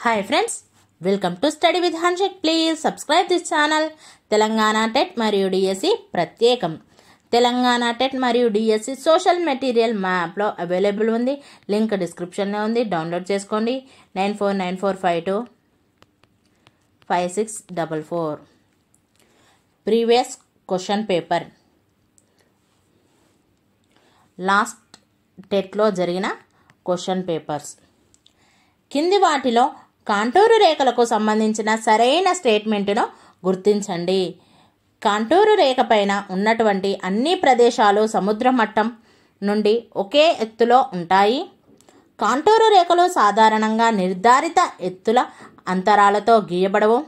Hi friends, welcome to Study with Handshake. Please subscribe this channel. Telangana TET మరియు DSC ప్రత్యేకం. Telangana TET మరియు DSC social material మ్యాప్లో available ఉంది. Link డిస్క్రిప్షన్లో ఉంది. డౌన్లోడ్ చేసుకోండి. 9494525644. ప్రీవియస్ క్వశ్చన్ పేపర్ లాస్ట్ టెట్లో జరిగిన క్వశ్చన్ పేపర్స్. కింది వాటిలో కాంటూరు రేఖలకు సంబంధించిన సరైన స్టేట్మెంట్ను గుర్తించండి. కాంటూరు రేఖ పైన ఉన్నటువంటి అన్ని ప్రదేశాలు సముద్ర మట్టం నుండి ఒకే ఎత్తులో ఉంటాయి. కాంటూరు రేఖలు సాధారణంగా నిర్ధారిత ఎత్తుల అంతరాలతో గీయబడవు.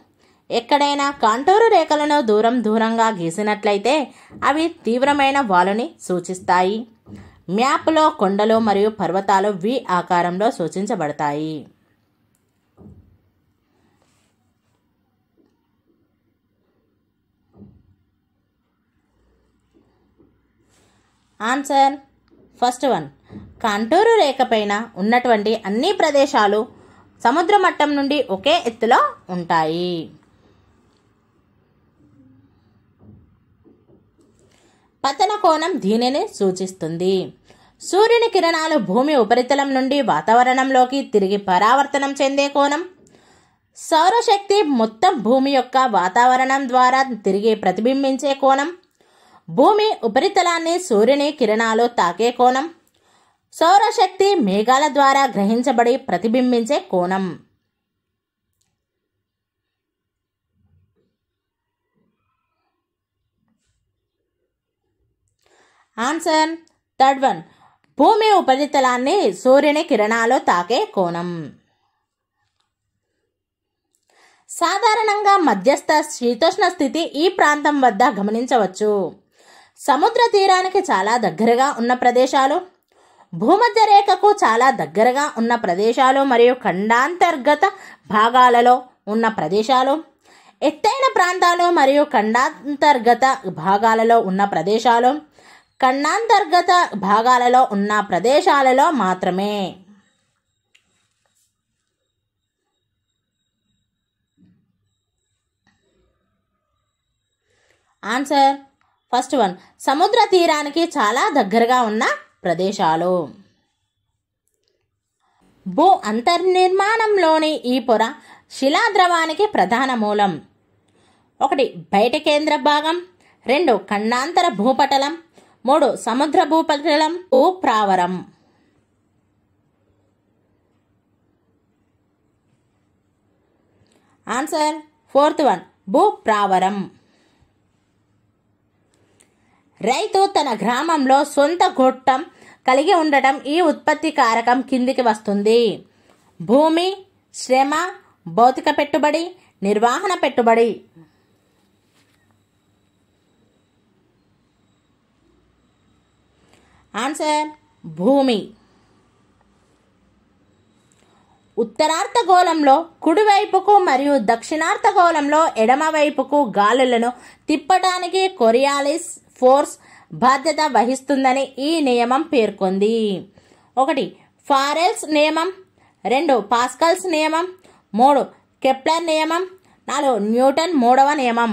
ఎక్కడైనా కాంటూరు రేఖలను దూరంగా గీసినట్లయితే అవి తీవ్రమైన వాలుని సూచిస్తాయి. మ్యాప్లో కొండలు మరియు పర్వతాలు వి ఆకారంలో సూచించబడతాయి. Answer first one. కాంటూరు రేఖ పైన ఉన్నటువంటి అన్ని ప్రదేశాలు సముద్ర మట్టం నుండి ఒకే ఎత్తులో ఉంటాయి. పతన కోణం దీనిని సూచిస్తుంది. సూర్యుని కిరణాలు భూమి ఉపరితలం నుండి వాతావరణంలోకి తిరిగి పరావర్తనం చెందే కోణం. సౌరశక్తి మొత్తం భూమి యొక్క వాతావరణం ద్వారా తిరిగి ప్రతిబింబించే కోణం. భూమి ఉపరితలాన్ని సూర్యుని కిరణాలు తాకే కోణం. సౌరశక్తి మేఘాల ద్వారా గ్రహించబడి ప్రతిబింబించే కోణం. Answer third one. భూమి ఉపరితలాన్ని సూర్యుని కిరణాలు తాకే కోణం. సాధారణంగా మధ్యస్థ శీతోష్ణ స్థితి ఈ ప్రాంతం వద్ద గమనించవచ్చు. సముద్ర తీరానికి చాలా దగ్గరగా ఉన్న ప్రదేశాలు, భూమధ్య రేఖకు చాలా దగ్గరగా ఉన్న ప్రదేశాలు మరియు ఖండాంతర్గత భాగాలలో ఉన్న ప్రదేశాలు, ఎత్తైన ప్రాంతాలు మరియు ఖండాంతర్గత భాగాలలో ఉన్న ప్రదేశాలు, ఖండాంతర్గత భాగాలలో ఉన్న ప్రదేశాలలో మాత్రమే. Answer first one. సముద్ర తీరానికి చాలా దగ్గరగా ఉన్న ప్రదేశాలు. భూ అంతర్నిర్మాణంలోని ఈ పొర శిలాద్రవానికి ప్రధాన మూలం. 1 బయట కేంద్ర భాగం, 2 ఖండాంతర భూపటలం, 3 సముద్ర భూపటలం, ప్రావరం. Answer fourth one. భూప్రావరం. రైతు తన గ్రామంలో సొంత గొట్టం కలిగి ఉండటం ఈ ఉత్పత్తి కారకం కిందికి వస్తుంది. భూమి, శ్రమ, భౌతిక పెట్టుబడి, నిర్వహణ పెట్టుబడి. ఆన్సర్ భూమి. ఉత్తరార్ధగోళంలో కుడివైపుకు మరియు దక్షిణార్ధగోళంలో ఎడమవైపుకు గాలులను తిప్పటానికి కొరియాలిస్ ఫోర్స్ బాధ్యత వహిస్తుందని ఈ నియమం పేర్కొంది. 1 ఫారెల్స్ నియమం, 2 పాస్కల్స్ నియమం, 3 కెప్లర్ నియమం, 4 న్యూటన్ 3వ నియమం.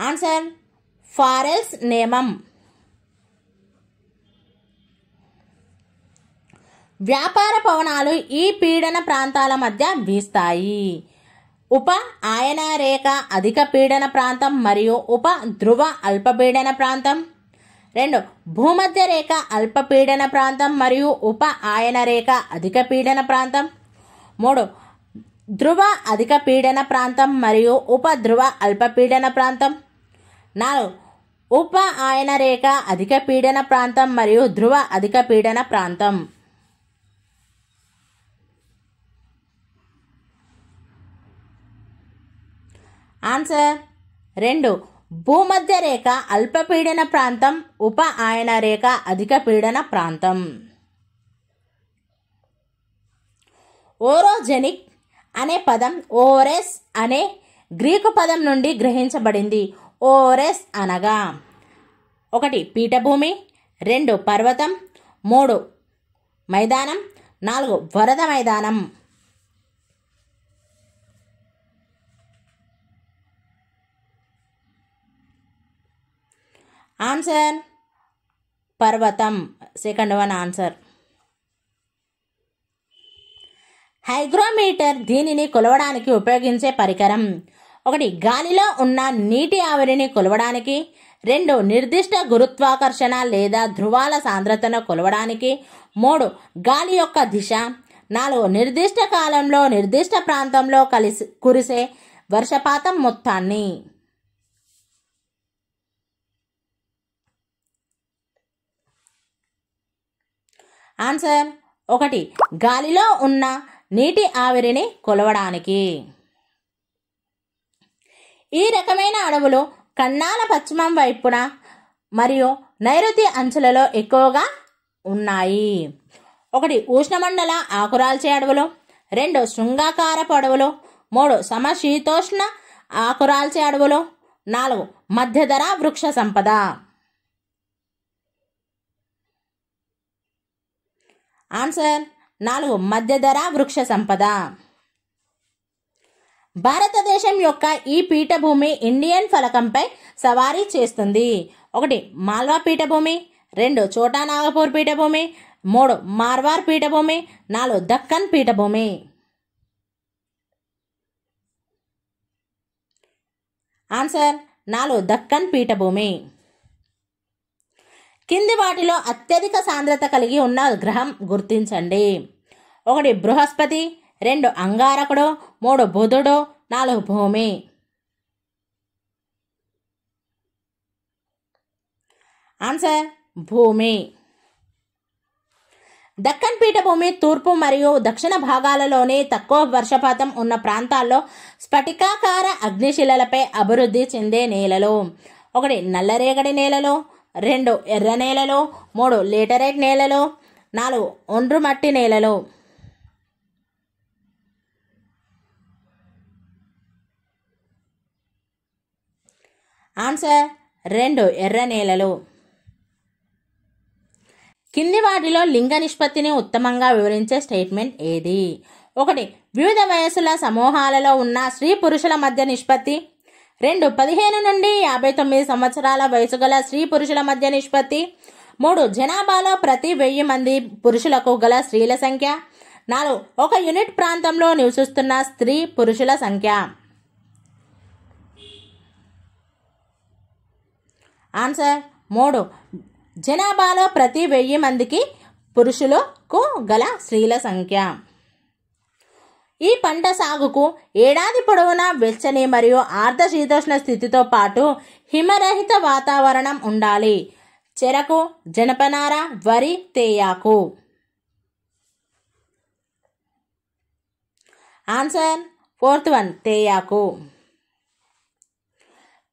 ఆన్సర్ ఫారెల్స్ నియమం. వ్యాపార పవనాలు ఈ పీడన ప్రాంతాల మధ్య వీస్తాయి. ఉప ఆయన రేఖ అధిక పీడన ప్రాంతం మరియు ఉప ధ్రువ అల్పపీడన ప్రాంతం. 2 భూమధ్య రేఖ అల్పపీడన ప్రాంతం మరియు ఉప ఆయన రేఖ అధిక పీడన ప్రాంతం. 3 ధ్రువ అధిక పీడన ప్రాంతం మరియు ఉప ధ్రువ అల్పపీడన ప్రాంతం. 4 ఉప ఆయన రేఖ అధిక పీడన ప్రాంతం మరియు ధ్రువ అధిక పీడన ప్రాంతం. ఆన్సర్ 2 భూమధ్య రేఖ అల్పపీడన ప్రాంతం, ఉప ఆయన రేఖ అధిక పీడన ప్రాంతం. ఓరోజెనిక్ అనే పదం ఓరెస్ అనే గ్రీకు పదం నుండి గ్రహించబడింది. ఓరెస్ అనగా 1 పీఠభూమి, 2 పర్వతం, 3 మైదానం, 4 వరద మైదానం. ఆన్సర్ పర్వతం. Second one answer. హైగ్రోమీటర్ దీనిని కొలవడానికి ఉపయోగించే పరికరం. 1 గాలిలో ఉన్న నీటి ఆవిరిని కొలవడానికి, 2 నిర్దిష్ట గురుత్వాకర్షణ లేదా ధ్రువాల సాంద్రతను కొలవడానికి, 3 గాలి యొక్క దిశ, 4 నిర్దిష్ట కాలంలో నిర్దిష్ట ప్రాంతంలో కురిసే వర్షపాతం మొత్తాన్ని. ఆన్సర్ 1 గాలిలో ఉన్న నీటి ఆవిరిని కొలవడానికి. ఈ రకమైన అడవులు కన్నాల పశ్చిమం వైపున మరియు నైరుతి అంచులలో ఎక్కువగా ఉన్నాయి. 1 ఉష్ణమండల ఆకురాల్చే అడవులు, 2 శృంగాకారపు అడవులు, 3 సమశీతోష్ణ ఆకురాల్చే అడవులు, 4 మధ్యధరా వృక్ష సంపద. ఆన్సర్ 4 మధ్యధరా వృక్ష సంపద. భారతదేశం యొక్క ఈ పీఠభూమి ఇండియన్ ఫలకంపై సవారీ చేస్తుంది. 1 మాల్వా పీఠభూమి, 2 చోటా నాగపూర్ పీఠభూమి, 3 మార్వార్ పీఠభూమి, 4 దక్కన్ పీఠభూమి. ఆన్సర్ 4 దక్కన్ పీఠభూమి. కింది వాటిలో అత్యధిక సాంద్రత కలిగి ఉన్న గ్రహం గుర్తించండి. 1 బృహస్పతి, 2 అంగారకుడు, 3 బుధుడు, 4 భూమి. ఆన్సర్ భూమి. దక్కన్ పీఠభూమి తూర్పు మరియు దక్షిణ భాగాలలోని తక్కువ వర్షపాతం ఉన్న ప్రాంతాల్లో స్ఫటికాకార అగ్నిశిలలపై అభివృద్ధి చెందే నేలలు. 1 నల్లరేగడి నేలలు, 2 ఎర్ర నేలలు, 3 లేటరైట్ నేలలు, 4 ఒండ్రు మట్టి నేలలు. ఆన్సర్ 2 ఎర్ర నేలలు. కింది వాటిలో లింగ నిష్పత్తిని ఉత్తమంగా వివరించే స్టేట్మెంట్ ఏది? 1 వివిధ వయసుల సమూహాలలో ఉన్న స్త్రీ పురుషుల మధ్య నిష్పత్తి, 2 15 నుండి 59 సంవత్సరాల వయసు గల స్త్రీ పురుషుల మధ్య నిష్పత్తి, 3 జనాభాలో ప్రతి 1000 మంది పురుషులకు గల స్త్రీల సంఖ్య, 4 1 యూనిట్ ప్రాంతంలో నివసిస్తున్న స్త్రీ పురుషుల సంఖ్య. ఆన్సర్ 3 జనాభాలో ప్రతి 1000 మందికి పురుషులకు గల స్త్రీల సంఖ్య. ఈ పంట సాగుకు ఏడాది పొడవునా వెచ్చని మరియు ఆర్ద్రశీతోష్ణ స్థితితో పాటు హిమరహిత వాతావరణం ఉండాలి. చెరకు, జనపనార, వరి, తేయాకు. ఆన్సర్ 4th వన్ తేయాకు.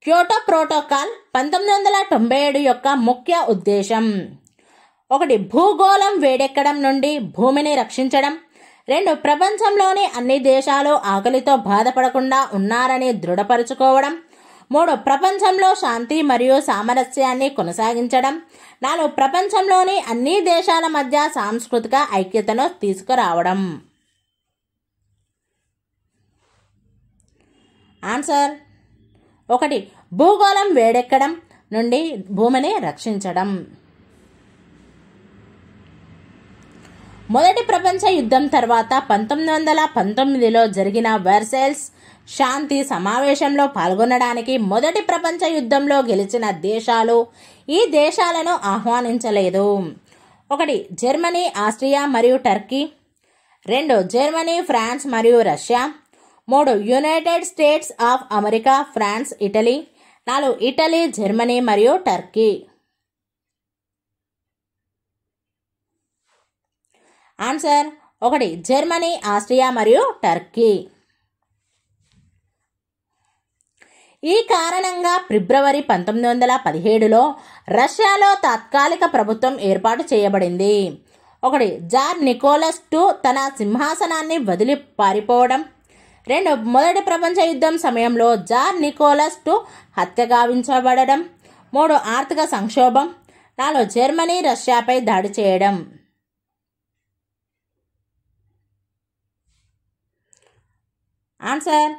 క్యోటో ప్రోటోకాల్ 1997 యొక్క ముఖ్య ఉద్దేశం: 1 భూగోళం వేడెక్కడం నుండి భూమిని రక్షించడం, 2 ప్రపంచంలోని అన్ని దేశాలు ఆకలితో బాధపడకుండా ఉన్నారని దృఢపరచుకోవడం, 3 ప్రపంచంలో శాంతి మరియు సామరస్యాన్ని కొనసాగించడం, 4 ప్రపంచంలోని అన్ని దేశాల మధ్య సాంస్కృతిక ఐక్యతను తీసుకురావడం. ఆన్సర్ 1 భూగోళం వేడెక్కడం నుండి భూమిని రక్షించడం. మొదటి ప్రపంచ యుద్ధం తర్వాత 1919లో జరిగిన వర్సైల్స్ శాంతి సమావేశంలో పాల్గొనడానికి మొదటి ప్రపంచ యుద్ధంలో గెలిచిన దేశాలు ఈ దేశాలను ఆహ్వానించలేదు. 1 జర్మనీ, ఆస్ట్రియా మరియు టర్కీ, 2 జర్మనీ, ఫ్రాన్స్ మరియు Russia, 3 United States of America, France, Italy, 4 Italy, Germany మరియు టర్కీ. ఆన్సర్ 1 జర్మనీ, ఆస్ట్రియా మరియు టర్కీ. ఈ కారణంగా ఫిబ్రవరి 1917లో రష్యాలో తాత్కాలిక ప్రభుత్వం ఏర్పాటు చేయబడింది. 1 జార్ నికోలస్ II తన సింహాసనాన్ని వదిలి పారిపోవడం, 2 మొదటి ప్రపంచ యుద్ధం సమయంలో జార్ నికోలస్ II హత్య గావించబడడం, 3 ఆర్థిక సంక్షోభం, 4 జర్మనీ రష్యాపై దాడి చేయడం. ఆన్సర్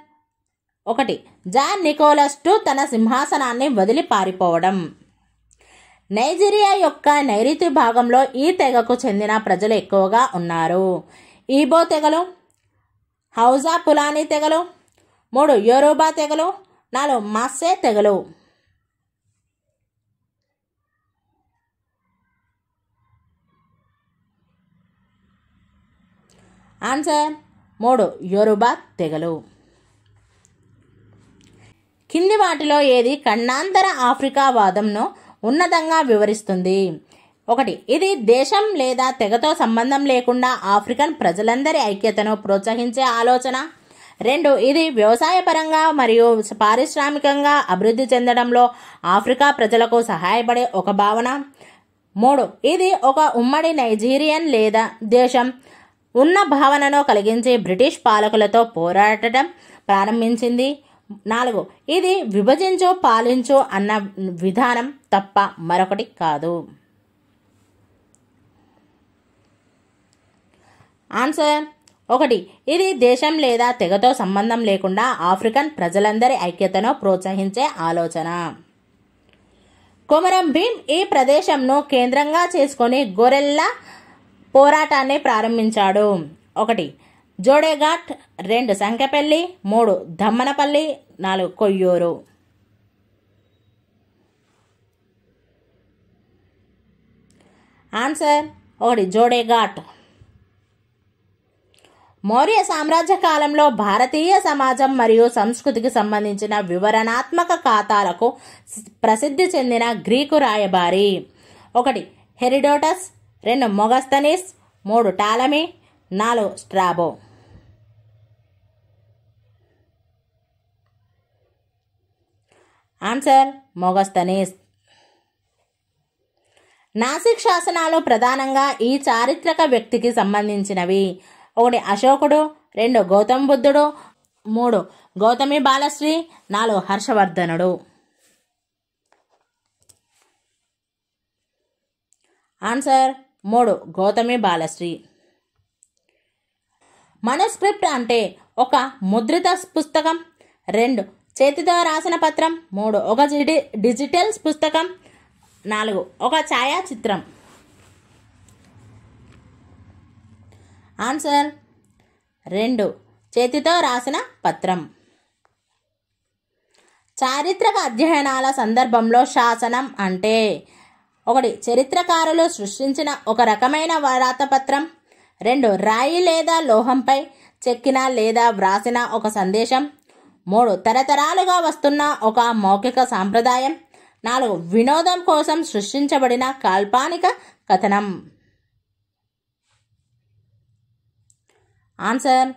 1 జాన్ నికోలస్ II తన సింహాసనాన్ని వదిలి పారిపోవడం. నైజీరియా యొక్క నైరుతి భాగంలో ఈ తెగకు చెందిన ప్రజలు ఎక్కువగా ఉన్నారు. ఈబో తెగలు, హౌజా పులానీ తెగలు, 3 యోరూబా తెగలు, 4 మాస్సే తెగలు. ఆన్సర్ 3 యోరూబా తెగలు. కింది వాటిలో ఏది ఖండాంతర ఆఫ్రికా వాదంను ఉన్నతంగా వివరిస్తుంది? 1 ఇది దేశం లేదా తెగతో సంబంధం లేకుండా ఆఫ్రికన్ ప్రజలందరి ఐక్యతను ప్రోత్సహించే ఆలోచన. 2 ఇది వ్యవసాయపరంగా మరియు పారిశ్రామికంగా అభివృద్ధి చెందడంలో ఆఫ్రికా ప్రజలకు సహాయపడే ఒక భావన. 3 ఇది ఒక ఉమ్మడి నైజీరియన్ లేదా దేశం ఉన్న భావనను కలిగించి బ్రిటిష్ పాలకులతో పోరాడటం ప్రారంభించింది. 4 ఇది విభజించు పాలించు అన్న విధానం తప్ప మరొకటి కాదు. ఆన్సర్ 1 ఇది దేశం లేదా తెగతో సంబంధం లేకుండా ఆఫ్రికన్ ప్రజలందరి ఐక్యతను ప్రోత్సహించే ఆలోచన. కొమరం భీం ఈ ప్రదేశంను కేంద్రంగా చేసుకొని గొరెల్లా పోరాటాన్ని ప్రారంభించాడు. 1 జోడేఘాట్, 2 సంకెపల్లి, 3 దమ్మనపల్లి, 4 కొయ్యూరు. ఆన్సర్ 1 జోడేఘాట్. మౌర్య సామ్రాజ్య కాలంలో భారతీయ సమాజం మరియు సంస్కృతికి సంబంధించిన వివరణాత్మక ఖాతాలకు ప్రసిద్ధి చెందిన గ్రీకు రాయబారి. 1 Herodotus, 2 Megasthenes, 3 Ptolemy, 4 Strabo. Answer Megasthenes. Nasik శాసనాలు ప్రధానంగా ఈ చారిత్రక వ్యక్తికి సంబంధించినవి. 1 అశోకుడు, 2 గౌతమ బుద్ధుడు, 3 గౌతమి బాలశ్రీ, 4 హర్షవర్ధనుడు. ఆన్సర్ 3 గౌతమి బాలశ్రీ. మనస్క్రిప్ట్ అంటే 1 ముద్రిత పుస్తకం, 2 చేతితో రాసిన పత్రం, 3 ఒక డిజిటల్ పుస్తకం, 4 ఒక ఛాయాచిత్రం. ఆన్సర్ 2 చేతితో రాసిన పత్రం. చారిత్రక అధ్యయనాల సందర్భంలో శాసనం అంటే 1 చరిత్రకారులు సృష్టించిన ఒక రకమైన వ్రాతపత్రం, 2 రాయి లేదా లోహంపై చెక్కిన లేదా వ్రాసిన ఒక సందేశం, 3 తరతరాలుగా వస్తున్న ఒక మౌఖిక సాంప్రదాయం, 4 వినోదం కోసం సృష్టించబడిన కాల్పనిక కథనం. ఆన్సర్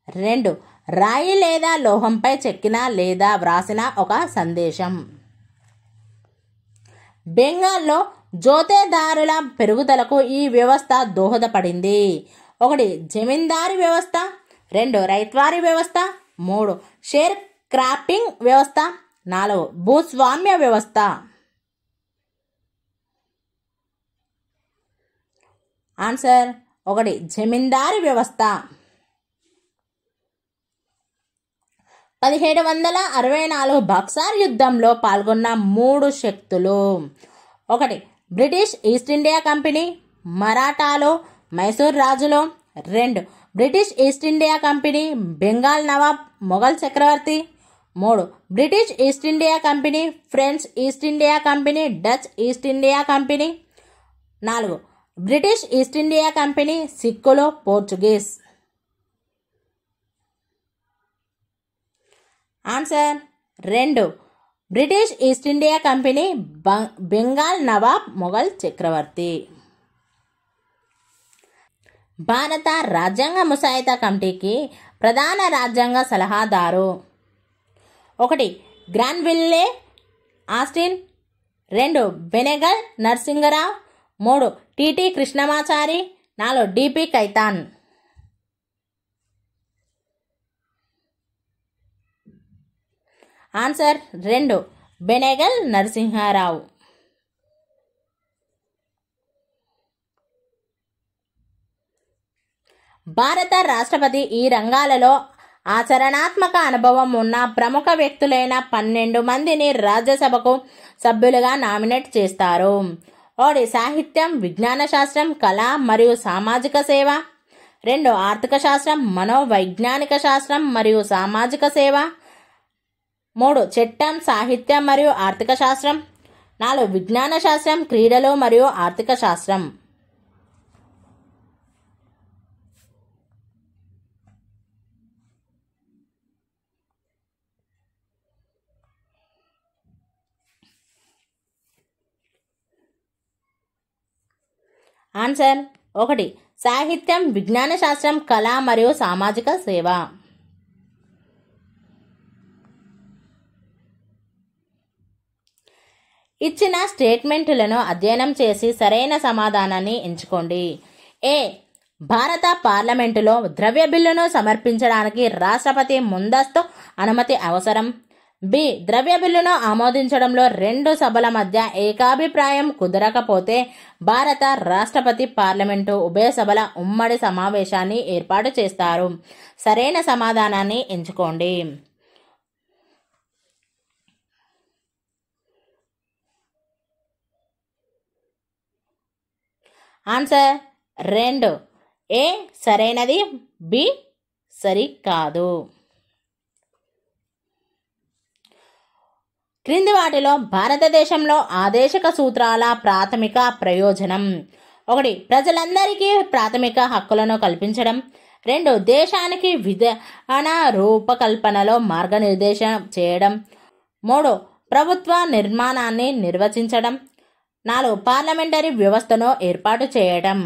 2 రాయి లేదా లోహంపై చెక్కిన లేదా వ్రాసిన ఒక సందేశం. బెంగాల్లో జోతేదారుల పెరుగుదలకు ఈ వ్యవస్థ దోహదపడింది. 1 జమీందారీ వ్యవస్థ, 2 రైత్వారీ వ్యవస్థ, 3 షేర్ క్రాపింగ్ వ్యవస్థ, 4 భూస్వామ్య వ్యవస్థ. ఆన్సర్ 1 జమీందారీ వ్యవస్థ. 1764 బక్సార్ యుద్ధంలో పాల్గొన్న 3 శక్తులు. 1 బ్రిటిష్ ఈస్ట్ ఇండియా కంపెనీ, మరాఠాలు, మైసూర్ రాజులు, 2 British East India company, Bengal నవాబ్, మొఘల్ చక్రవర్తి, 3 British East India company, French East India company, Dutch East India company, 4 British East India company, సిక్కులు, Portuguese. Answer 2 British East India company, Bengal నవాబ్, మొఘల్ చక్రవర్తి. భారత రాజ్యాంగ ముసాయిదా కమిటీకి ప్రధాన రాజ్యాంగ సలహాదారు. 1 Granville Austin, 2 Benegal Narasinga Rao, 3 TT Krishnamachari, 4 DP Khaitan. Answer 2 Benegal Narasimha Rao. భారత రాష్ట్రపతి ఈ రంగాలలో ఆచరణాత్మక అనుభవం ఉన్న ప్రముఖ వ్యక్తులైన 12 మందిని రాజ్యసభకు సభ్యులుగా నామినేట్ చేస్తారు. 1 సాహిత్యం, విజ్ఞాన శాస్త్రం, కళ మరియు సామాజిక సేవ. 2 ఆర్థిక శాస్త్రం, మనోవైజ్ఞానిక శాస్త్రం మరియు సామాజిక సేవ. 3 చట్టం, సాహిత్యం మరియు ఆర్థిక శాస్త్రం. 4 విజ్ఞాన శాస్త్రం, క్రీడలు మరియు ఆర్థిక శాస్త్రం. ఆన్సర్ 1 సాహిత్యం, విజ్ఞాన శాస్త్రం, కళ మరియు సామాజిక సేవ. ఇచ్చిన స్టేట్మెంట్లను అధ్యయనం చేసి సరైన సమాధానాన్ని ఎంచుకోండి. ఏ. భారత పార్లమెంటులో ద్రవ్య బిల్లును సమర్పించడానికి రాష్ట్రపతి ముందస్తు అనుమతి అవసరం. బి. ద్రవ్య బిల్లును ఆమోదించడంలో 2 సభల మధ్య ఏకాభిప్రాయం కుదరకపోతే భారత రాష్ట్రపతి పార్లమెంటు ఉభయ సభల ఉమ్మడి సమావేశాన్ని ఏర్పాటు చేస్తారు. సరైన సమాధానాన్ని ఎంచుకోండి. ఆన్సర్ 2 ఏ సరైనది, బి సరికాదు. క్రింది వాటిలో భారతదేశంలో ఆదేశిక సూత్రాల ప్రాథమిక ప్రయోజనం: 1 ప్రజలందరికీ ప్రాథమిక హక్కులను కల్పించడం. 2 దేశానికి విధాన రూపకల్పనలో మార్గనిర్దేశం చేయడం. 3 ప్రభుత్వ నిర్మాణాన్ని నిర్వచించడం. 4 పార్లమెంటరీ వ్యవస్థను ఏర్పాటు చేయడం.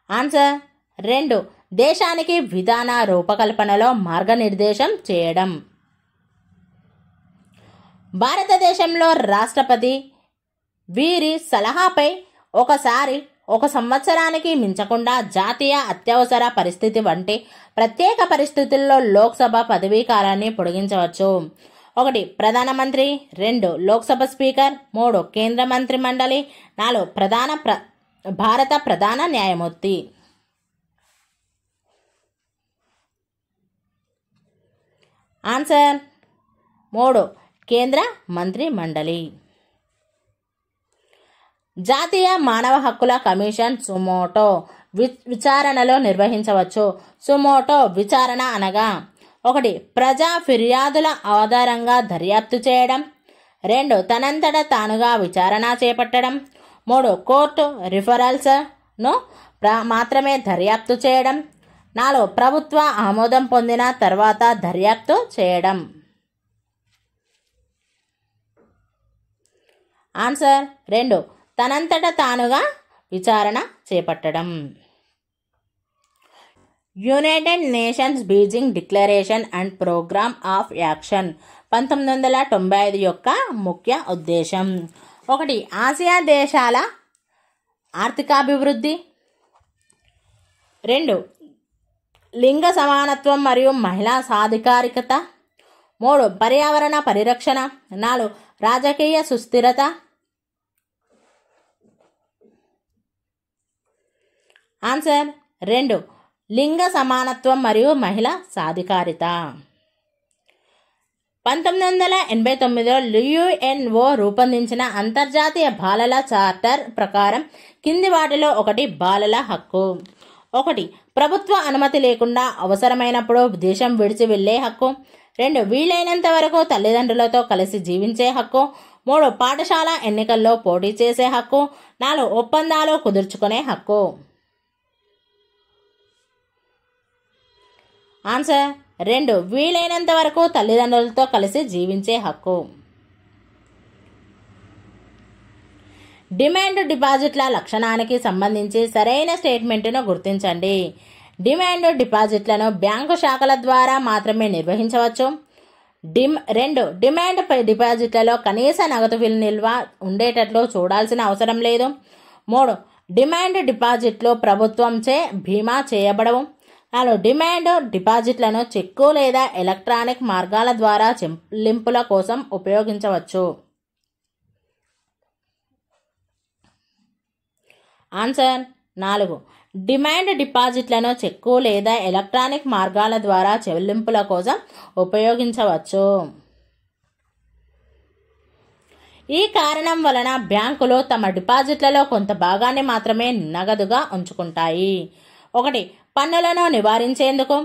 ఆన్సర్ 2 దేశానికి విధాన రూపకల్పనలో మార్గనిర్దేశం చేయడం. భారతదేశంలో రాష్ట్రపతి వీరి సలహాపై ఒకసారి 1 సంవత్సరానికి మించకుండా జాతీయ అత్యవసర పరిస్థితి వంటి ప్రత్యేక పరిస్థితుల్లో లోక్సభ పదవీ కాలాన్ని పొడిగించవచ్చు. 1 ప్రధానమంత్రి, 2 లోక్సభ స్పీకర్, 3 కేంద్ర మంత్రి మండలి, 4 భారత ప్రధాన న్యాయమూర్తి. ఆన్సర్ 3 కేంద్ర మంత్రి మండలి. జాతీయ మానవ హక్కుల కమిషన్ సుమోటో విచారణలో నిర్వహించవచ్చు. సుమోటో విచారణ అనగా: 1 ప్రజా ఫిర్యాదుల ఆధారంగా దర్యాప్తు చేయడం. 2 తనంతట తానుగా విచారణ చేపట్టడం. 3 కోర్టు రిఫరల్స్ను మాత్రమే దర్యాప్తు చేయడం. 4 ప్రభుత్వ ఆమోదం పొందిన తర్వాత దర్యాప్తు చేయడం. ఆన్సర్ 2 తనంతట తానుగా విచారణ చేపట్టడం. United Nations Beijing declaration and programme of action 1995 యొక్క ముఖ్య ఉద్దేశం: 1 ఆసియా దేశాల ఆర్థికాభివృద్ధి. 2 లింగ సమానత్వం మరియు మహిళా సాధికారికత. 3 పర్యావరణ పరిరక్షణ. 4 రాజకీయ సుస్థిరత. ఆన్సర్ 2 లింగ సమానత్వం మరియు మహిళా సాధికారిత. 1989లో యుఎన్ఓ రూపొందించిన అంతర్జాతీయ బాలల చార్టర్ ప్రకారం కింది వాటిలో 1 బాలల హక్కు: 1 ప్రభుత్వ అనుమతి లేకుండా అవసరమైనప్పుడు దేశం విడిచి వెళ్లే హక్కు. 2 వీలైనంత వరకు తల్లిదండ్రులతో కలిసి జీవించే హక్కు. 3 పాఠశాల ఎన్నికల్లో పోటీ చేసే హక్కు. 4 ఒప్పందాలు కుదుర్చుకునే హక్కు. ఆన్సర్ 2 వీలైనంత వరకు తల్లిదండ్రులతో కలిసి జీవించే హక్కు. డిమాండ్ డిపాజిట్ల లక్షణానికి సంబంధించి సరైన స్టేట్మెంట్ను గుర్తించండి. డిమాండ్ డిపాజిట్లను బ్యాంకు శాఖల ద్వారా మాత్రమే నిర్వహించవచ్చు. 2 డిమాండ్ డిపాజిట్లలో కనీస నగదు నిల్వ ఉండేటట్లు చూడాల్సిన అవసరం లేదు. 3 డిమాండ్ డిపాజిట్లు ప్రభుత్వంచే బీమా చేయబడవు. 4 డిమాండ్ డిపాజిట్లను చెక్కు లేదా ఎలక్ట్రానిక్ మార్గాల ద్వారా చెల్లింపుల కోసం ఉపయోగించవచ్చు. ఆన్సర్ 4. డిమాండ్ డిపాజిట్లను చెక్కు లేదా ఎలక్ట్రానిక్ మార్గాల ద్వారా చెల్లింపుల కోసం ఉపయోగించవచ్చు. ఈ కారణం వలన బ్యాంకులు తమ డిపాజిట్లలో కొంత భాగాన్ని మాత్రమే నగదుగా ఉంచుకుంటాయి. 1. పన్నులను నివారించేందుకు.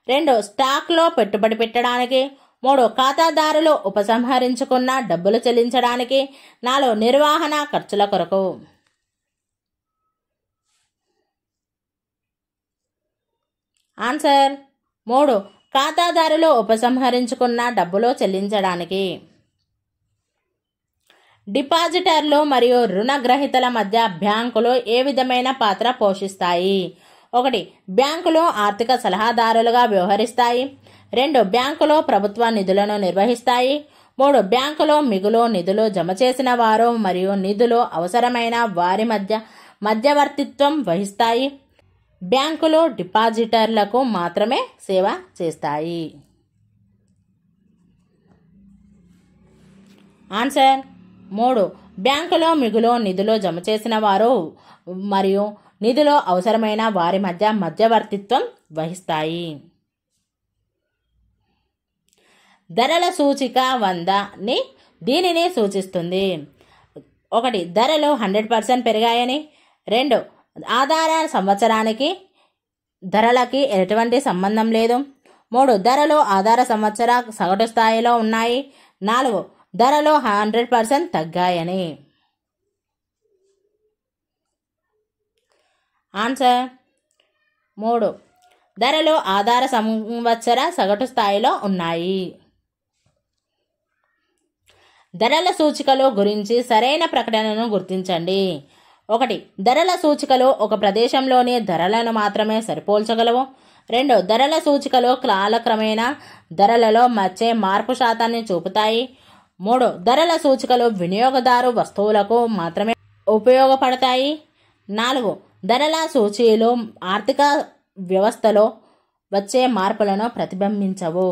2. స్టాక్లో పెట్టుబడి పెట్టడానికి. 3. ఖాతాదారులు ఉపసంహరించుకున్న డబ్బులు చెల్లించడానికి. 4. నిర్వహణ ఖర్చుల కొరకు. ఆన్సర్ 3. ఖాతాదారులు ఉపసంహరించుకున్న డబ్బులు చెల్లించడానికి. డిపాజిటర్లు మరియు రుణగ్రహీతల మధ్య బ్యాంకులు ఏ విధమైన పాత్ర పోషిస్తాయి? 1. బ్యాంకులు ఆర్థిక సలహాదారులుగా వ్యవహరిస్తాయి. 2. బ్యాంకులు ప్రభుత్వ నిధులను నిర్వహిస్తాయి. 3. బ్యాంకులు మిగులు నిధులు జమ చేసిన వారు మరియు నిధులు అవసరమైన వారి మధ్య మధ్యవర్తిత్వం వహిస్తాయి. బ్యాంకులు డిపాజిటర్లకు మాత్రమే సేవ చేస్తాయి. ఆన్సర్ 3. బ్యాంకులో మిగులు నిధులు జమ చేసిన వారు మరియు నిధులు అవసరమైన వారి మధ్య మధ్యవర్తిత్వం వహిస్తాయి. ధరల సూచిక 100 దీనిని సూచిస్తుంది. 1. ధరలు 100% పెరిగాయని. 2. ఆధార సంవత్సరానికి ధరలకి ఎటువంటి సంబంధం లేదు. 3. ధరలు ఆధార సంవత్సర సగటు స్థాయిలో ఉన్నాయి. 4. ధరలు 100% తగ్గాయని. ఆన్సర్ 3. ధరలు ఆధార సంవత్సర సగటు స్థాయిలో ఉన్నాయి. ధరల సూచికలు గురించి సరైన ప్రకటనను గుర్తించండి. 1. ధరల సూచికలు ఒక ప్రదేశంలోని ధరలను మాత్రమే సరిపోల్చగలవు. 2. ధరల సూచికలు కాలక్రమేణా ధరలలో వచ్చే మార్పు శాతాన్ని చూపుతాయి. 3. ధరల సూచికలు వినియోగదారు వస్తువులకు మాత్రమే ఉపయోగపడతాయి. 4. ధరల సూచీలు ఆర్థిక వ్యవస్థలో వచ్చే మార్పులను ప్రతిబింబించవు.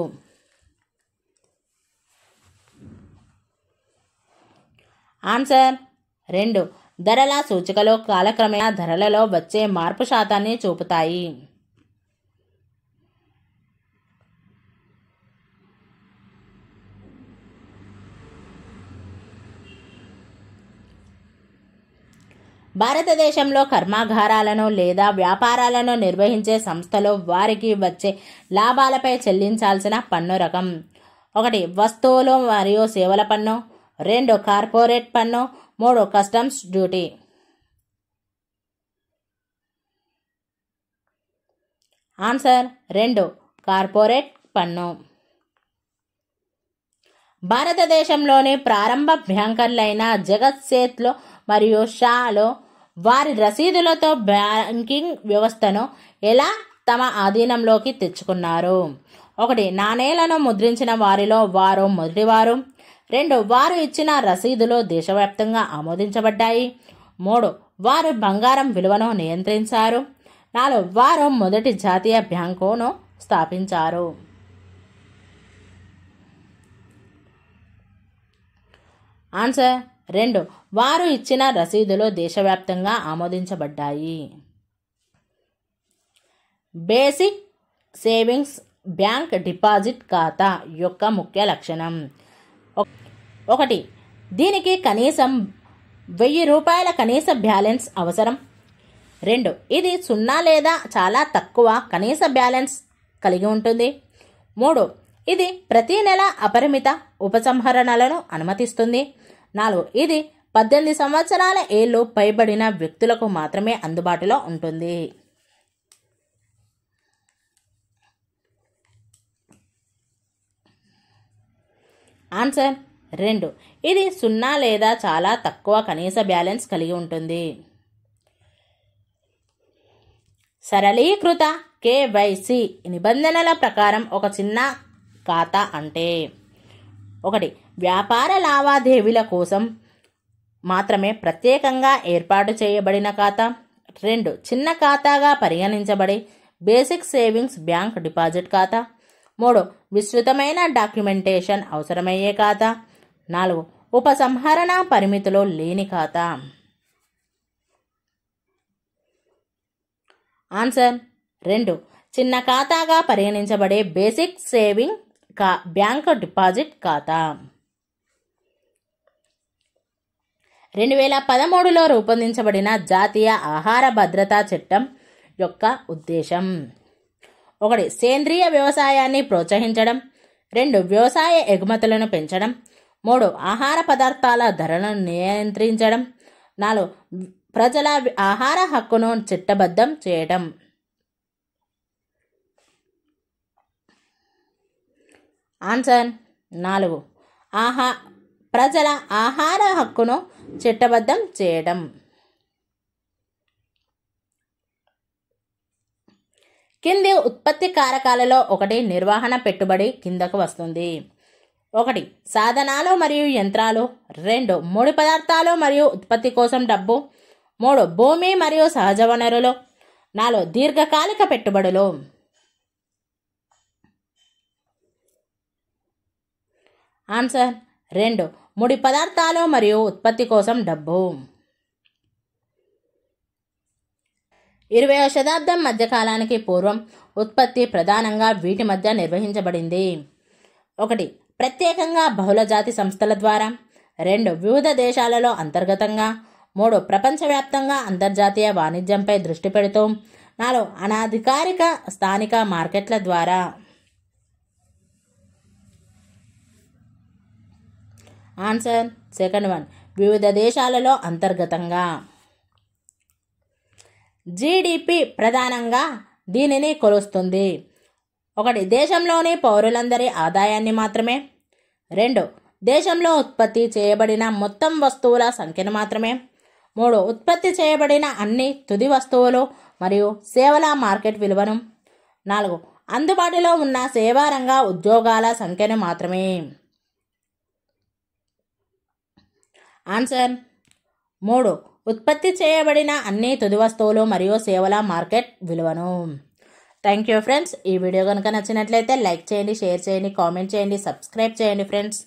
ఆన్సర్ 2. ధరల సూచికలు కాలక్రమేణా ధరలలో వచ్చే మార్పు శాతాన్ని చూపుతాయి. భారతదేశంలో కర్మాగారాలను లేదా వ్యాపారాలను నిర్వహించే సంస్థలు వారికి వచ్చే లాభాలపై చెల్లించాల్సిన పన్ను రకం. 1. వస్తువులు మరియు సేవల పన్ను. 2. కార్పొరేట్ పన్ను. 3. Customs duty. ఆన్సర్ 2. కార్పొరేట్ పన్ను. భారతదేశంలోని ప్రారంభ బ్యాంకర్లైన జగత్ సేత్లో మరియు షాలో వారి రసీదులతో బ్యాంకింగ్ వ్యవస్థను ఎలా తమ ఆధీనంలోకి తెచ్చుకున్నారు? 1. నాణేలను ముద్రించిన వారిలో వారు మొదటివారు. 2. వారు ఇచ్చిన రసీదులు దేశవ్యాప్తంగా ఆమోదించబడ్డాయి. 3. వారు బంగారం విలువను నియంత్రించారు. 4. వారు మొదటి జాతీయ బ్యాంకును స్థాపించారు. ఆన్సర్ 2. వారు ఇచ్చిన రసీదులు దేశవ్యాప్తంగా ఆమోదించబడ్డాయి. బేసిక్ సేవింగ్స్ బ్యాంక్ డిపాజిట్ ఖాతా యొక్క ముఖ్య లక్షణం. 1. దీనికి కనీసం 1000 రూపాయల కనీస బ్యాలెన్స్ అవసరం. 2. ఇది 0 లేదా చాలా తక్కువ కనీస బ్యాలెన్స్ కలిగి ఉంటుంది. 3. ఇది ప్రతి నెల అపరిమిత ఉపసంహరణలను అనుమతిస్తుంది. 4. ఇది 18 సంవత్సరాల ఏళ్ళు పైబడిన వ్యక్తులకు మాత్రమే అందుబాటులో ఉంటుంది. ఆన్సర్ 2. ఇది 0 లేదా చాలా తక్కువ కనీస బ్యాలెన్స్ కలిగి ఉంటుంది. సరళీకృత KYC నిబంధనల ప్రకారం ఒక చిన్న ఖాతా అంటే 1. వ్యాపార లావాదేవీల కోసం మాత్రమే ప్రత్యేకంగా ఏర్పాటు చేయబడిన ఖాతా. 2. చిన్న ఖాతాగా పరిగణించబడి బేసిక్ సేవింగ్స్ బ్యాంక్ డిపాజిట్ ఖాతా. 3. విస్తృతమైన డాక్యుమెంటేషన్ అవసరమయ్యే ఖాతా. 4. ఉపసంహరణ పరిమితులు లేని ఖాతా. ఆన్సర్ 2. చిన్న ఖాతాగా పరిగణించబడే బేసిక్ సేవింగ్ బ్యాంక్ డిపాజిట్ ఖాతా. 2013లో రూపొందించబడిన జాతీయ ఆహార భద్రతా చట్టం యొక్క ఉద్దేశం: 1. సేంద్రియ వ్యవసాయాన్ని ప్రోత్సహించడం. 2. వ్యవసాయ ఎగుమతులను పెంచడం. 3. ఆహార పదార్థాల ధరలను నియంత్రించడం. 4. ప్రజల ఆహార హక్కును చట్టబద్ధం చేయడం. ఆన్సర్ 4. ప్రజల ఆహార హక్కును చట్టబద్ధం చేయడం. కింది ఉత్పత్తి కారకాలలో ఒకటి నిర్వహణ పెట్టుబడి కిందకు వస్తుంది: 1. సాధనాలు మరియు యంత్రాలు. 2. ముడి పదార్థాలు మరియు ఉత్పత్తి కోసం డబ్బు. 3. భూమి మరియు సహజ వనరులు. 4. దీర్ఘకాలిక పెట్టుబడులు. ఆన్సర్ 2. ముడి పదార్థాలు మరియు ఉత్పత్తి కోసం డబ్బు. 20వ శతాబ్దం మధ్యకాలానికి పూర్వం ఉత్పత్తి ప్రధానంగా వీటి మధ్య నిర్వహించబడింది: 1. ప్రత్యేకంగా బహుళజాతి సంస్థల ద్వారా. 2. వివిధ దేశాలలో అంతర్గతంగా. 3. ప్రపంచవ్యాప్తంగా అంతర్జాతీయ వాణిజ్యంపై దృష్టి పెడుతూ. 4. అనధికారిక స్థానిక మార్కెట్ల ద్వారా. ఆన్సర్ సెకండ్ వన్, వివిధ దేశాలలో అంతర్గతంగా. జీడిపి ప్రధానంగా దీనిని కొలుస్తుంది: 1. దేశంలోని పౌరులందరి ఆదాయాన్ని మాత్రమే. 2. దేశంలో ఉత్పత్తి చేయబడిన మొత్తం వస్తువుల సంఖ్యను మాత్రమే. 3. ఉత్పత్తి చేయబడిన అన్ని తుది వస్తువులు మరియు సేవల మార్కెట్ విలువను. 4. అందుబాటులో ఉన్న సేవా రంగ ఉద్యోగాల సంఖ్యను మాత్రమే. ఆన్సర్ 3. ఉత్పత్తి చేయబడిన అన్ని తుది వస్తువులు మరియు సేవల మార్కెట్ విలువను. Thank you friends. ఈ వీడియో కనుక నచ్చినట్లయితే లైక్ చేయండి, షేర్ చేయండి, కామెంట్ చేయండి, సబ్స్క్రైబ్ చేయండి ఫ్రెండ్స్.